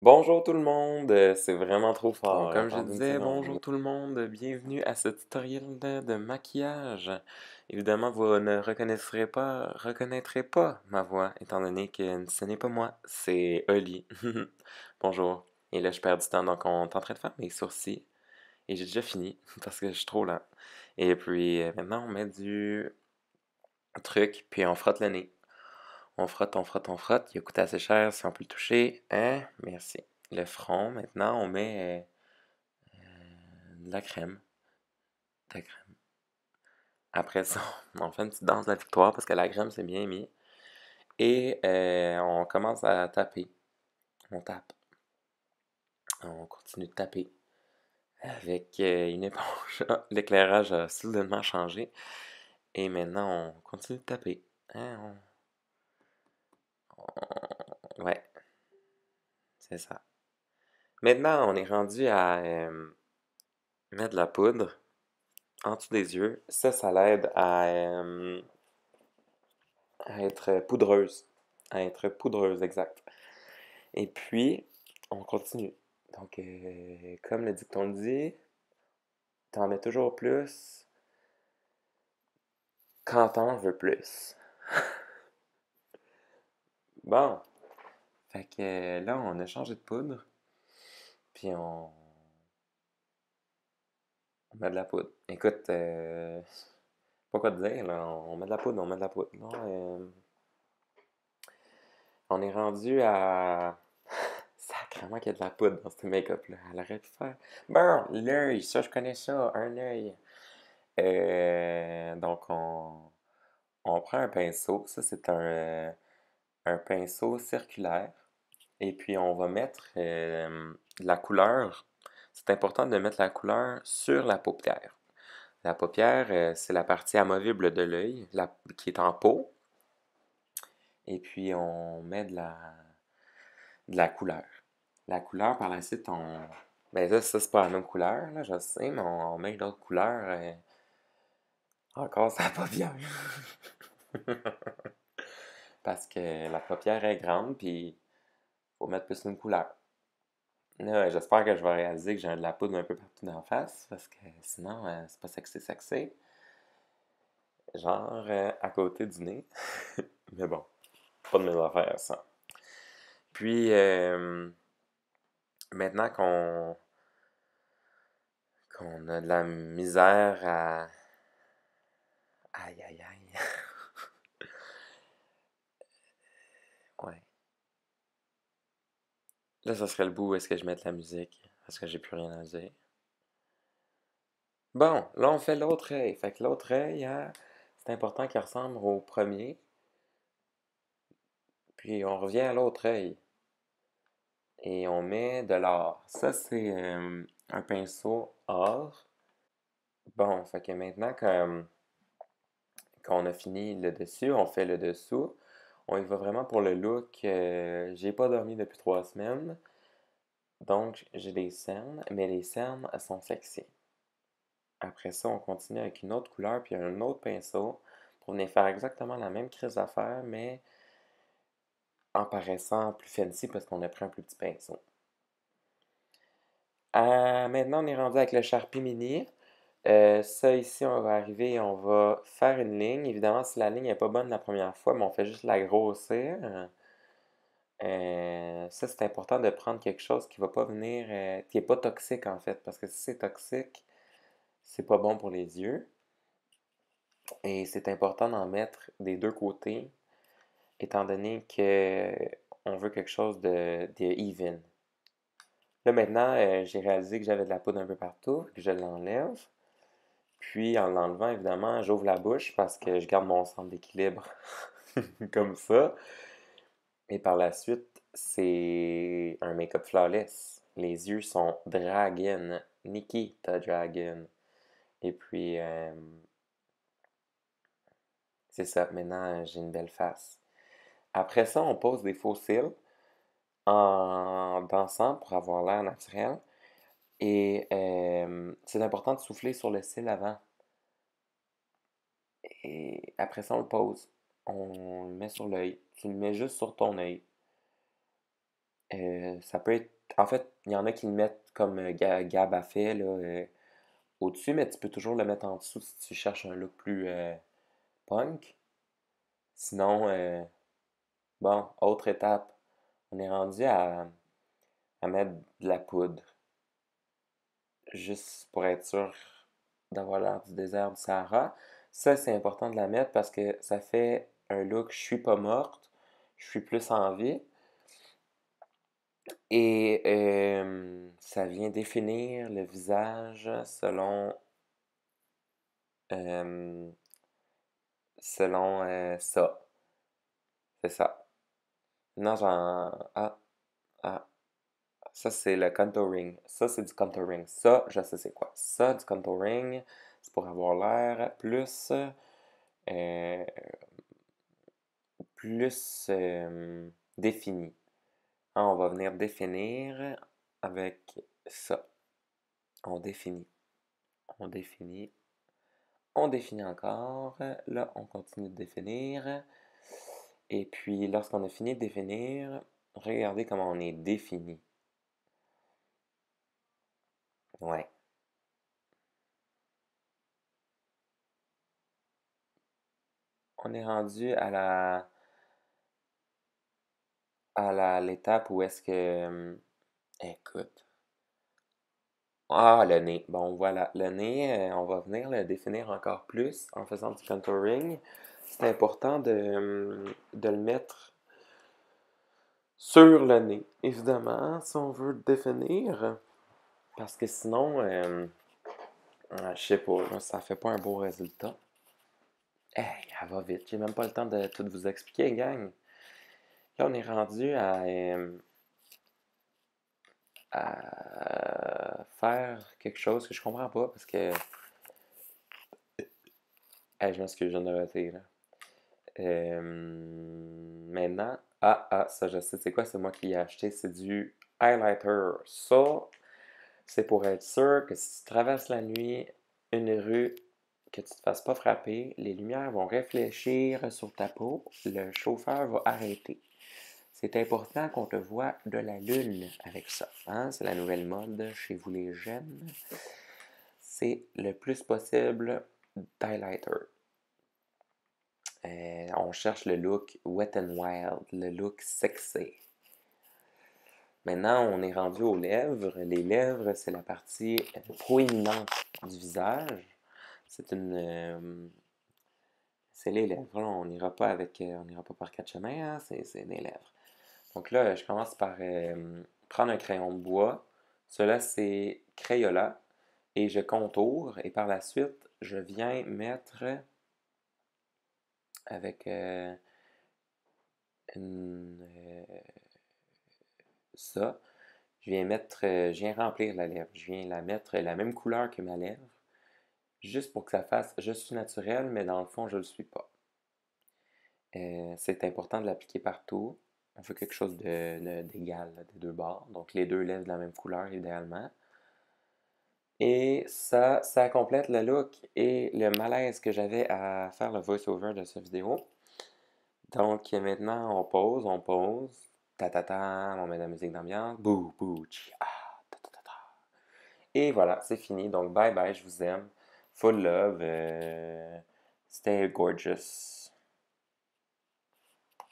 Bonjour tout le monde, c'est vraiment trop fort. Donc, comme je Attendez une disais, seconde. bonjour tout le monde, bienvenue à ce tutoriel de maquillage. Évidemment, vous ne reconnaîtrez pas ma voix, étant donné que ce n'est pas moi, c'est Oli. Bonjour. Et là, je perds du temps, donc on est en train de faire mes sourcils. Et j'ai déjà fini, parce que je suis trop lent. Et puis, maintenant, on met du truc, puis on frotte le nez. On frotte, on frotte, on frotte. Il a coûté assez cher si on peut le toucher. Hein? Merci. Le front, maintenant, on met de la crème. De la crème. Après ça, on fait une petite danse de la victoire parce que la crème, c'est bien mis. Et on commence à taper. On tape. On continue de taper avec une éponge. Ah, l'éclairage a soudainement changé. Et maintenant, on continue de taper. Hein, ouais, c'est ça. Maintenant, on est rendu à mettre de la poudre en dessous des yeux. Ça l'aide à être poudreuse. À être poudreuse, exact. Et puis, on continue. Donc, comme le dicton le dit, t'en mets toujours plus quand t'en veux plus. Bon, fait que là, on a changé de poudre, puis on met de la poudre. Écoute, pas quoi te dire, là, on met de la poudre, on met de la poudre. Là, on est rendu à... Sacrément qu'il y a de la poudre dans ce make-up-là. Elle aurait pu faire... Bon, l'œil, ça, je connais ça, un œil. Donc, on prend un pinceau. Ça, c'est un pinceau circulaire. Et puis, on va mettre de la couleur. C'est important de mettre la couleur sur la paupière. La paupière, c'est la partie amovible de l'œil qui est en peau. Et puis, on met de la couleur. La couleur, par la suite, on... Ben ça c'est pas la même couleur, là, je sais, mais on met d'autres couleurs encore sur la paupière. Parce que la paupière est grande, puis faut mettre plus une couleur. Là, j'espère que je vais réaliser que j'ai de la poudre un peu partout dans la face, parce que sinon, c'est pas sexy sexy. Genre à côté du nez. Mais bon, pas de mes affaires, ça. Puis, maintenant qu'on a de la misère à... Aïe, aïe, aïe. Ouais. Là, ça serait le bout où est-ce que je mette la musique, parce que j'ai plus rien à dire. Bon, là, on fait l'autre œil. Fait que l'autre œil, hein, c'est important qu'il ressemble au premier. Puis on revient à l'autre œil. Et on met de l'or. Ça, c'est un pinceau or. Bon, fait que maintenant qu'on a fini le dessus, on fait le dessous. On y va vraiment pour le look. J'ai pas dormi depuis 3 semaines. Donc, j'ai des cernes, mais les cernes, elles sont sexy. Après ça, on continue avec une autre couleur puis un autre pinceau pour venir faire exactement la même crise d'affaires, mais en paraissant plus fancy parce qu'on a pris un plus petit pinceau. Maintenant, on est rendu avec le Sharpie Mini. Ça ici, on va arriver et on va faire une ligne. Évidemment, si la ligne n'est pas bonne la première fois, mais on fait juste la grossir. Ça, c'est important de prendre quelque chose qui va pas venir, qui est pas toxique en fait, parce que si c'est toxique, c'est pas bon pour les yeux. Et c'est important d'en mettre des deux côtés, étant donné que on veut quelque chose de even. Là maintenant, j'ai réalisé que j'avais de la poudre un peu partout, que je l'enlève. Puis en l'enlevant, évidemment, j'ouvre la bouche parce que je garde mon centre d'équilibre comme ça. Et par la suite, c'est un make-up flawless. Les yeux sont dragon. Nikita Dragon. Et puis, c'est ça. Maintenant, j'ai une belle face. Après ça, on pose des faux cils en dansant pour avoir l'air naturel. Et c'est important de souffler sur le cil avant. Et après ça, on le pose. On le met sur l'œil. Tu le mets juste sur ton œil. Ça peut être... En fait, il y en a qui le mettent comme Gab a fait, là, au-dessus, mais tu peux toujours le mettre en dessous si tu cherches un look plus punk. Sinon, bon, autre étape, on est rendu à mettre de la poudre, juste pour être sûr d'avoir l'air du désert du Sahara. Ça, c'est important de la mettre parce que ça fait un look je suis pas morte, je suis plus en vie. Et ça vient définir le visage euh, selon ça. C'est ça. Non, genre, ah, ça c'est le contouring. Ça c'est du contouring. Ça, je sais c'est quoi. Ça, du contouring, c'est pour avoir l'air euh, plus défini. Ah, on va venir définir avec ça. On définit. On définit. On définit encore. Là, on continue de définir. Et puis, lorsqu'on a fini de définir, regardez comment on est défini. Ouais. On est rendu à l'étape où est-ce que... écoute. Ah, le nez. Bon, voilà. Le nez, on va venir le définir encore plus en faisant du contouring. C'est important de le mettre sur le nez, évidemment, si on veut le définir. Parce que sinon, je sais pas, là, ça fait pas un beau résultat. Hey, elle va vite. J'ai même pas le temps de tout vous expliquer, gang. Là, on est rendu à faire quelque chose que je comprends pas parce que. Hey, je m'excuse, je viens de rater, là. Maintenant, ça je sais, c'est quoi? C'est moi qui l'ai acheté. C'est du highlighter. Ça, c'est pour être sûr que si tu traverses la nuit une rue, que tu te fasses pas frapper, les lumières vont réfléchir sur ta peau, le chauffeur va arrêter. C'est important qu'on te voit de la lune avec ça. Hein? C'est la nouvelle mode chez vous les jeunes. C'est le plus possible d'highlighter. On cherche le look wet and wild, le look sexy. Maintenant, on est rendu aux lèvres. Les lèvres, c'est la partie proéminente du visage. C'est les lèvres. Là. On n'ira pas on n'ira pas par quatre chemins. Hein? C'est les lèvres. Donc là, je commence par prendre un crayon de bois. Cela, c'est Crayola. Et je contourne. Et par la suite, je viens mettre avec ça. Je viens remplir la lèvre. Je viens la mettre la même couleur que ma lèvre. Juste pour que ça fasse, je suis naturel, mais dans le fond, je ne le suis pas. C'est important de l'appliquer partout. On fait quelque chose d'égal des deux bords. Donc les deux lèvres de la même couleur, idéalement. Et ça complète le look et le malaise que j'avais à faire le voice-over de cette vidéo. Donc maintenant, on pause. Ta ta ta, on met de la musique d'ambiance. Bouh, bouh, chi, ah, ta ta ta ta. Et voilà, c'est fini. Donc bye bye, je vous aime. Full love. Stay gorgeous.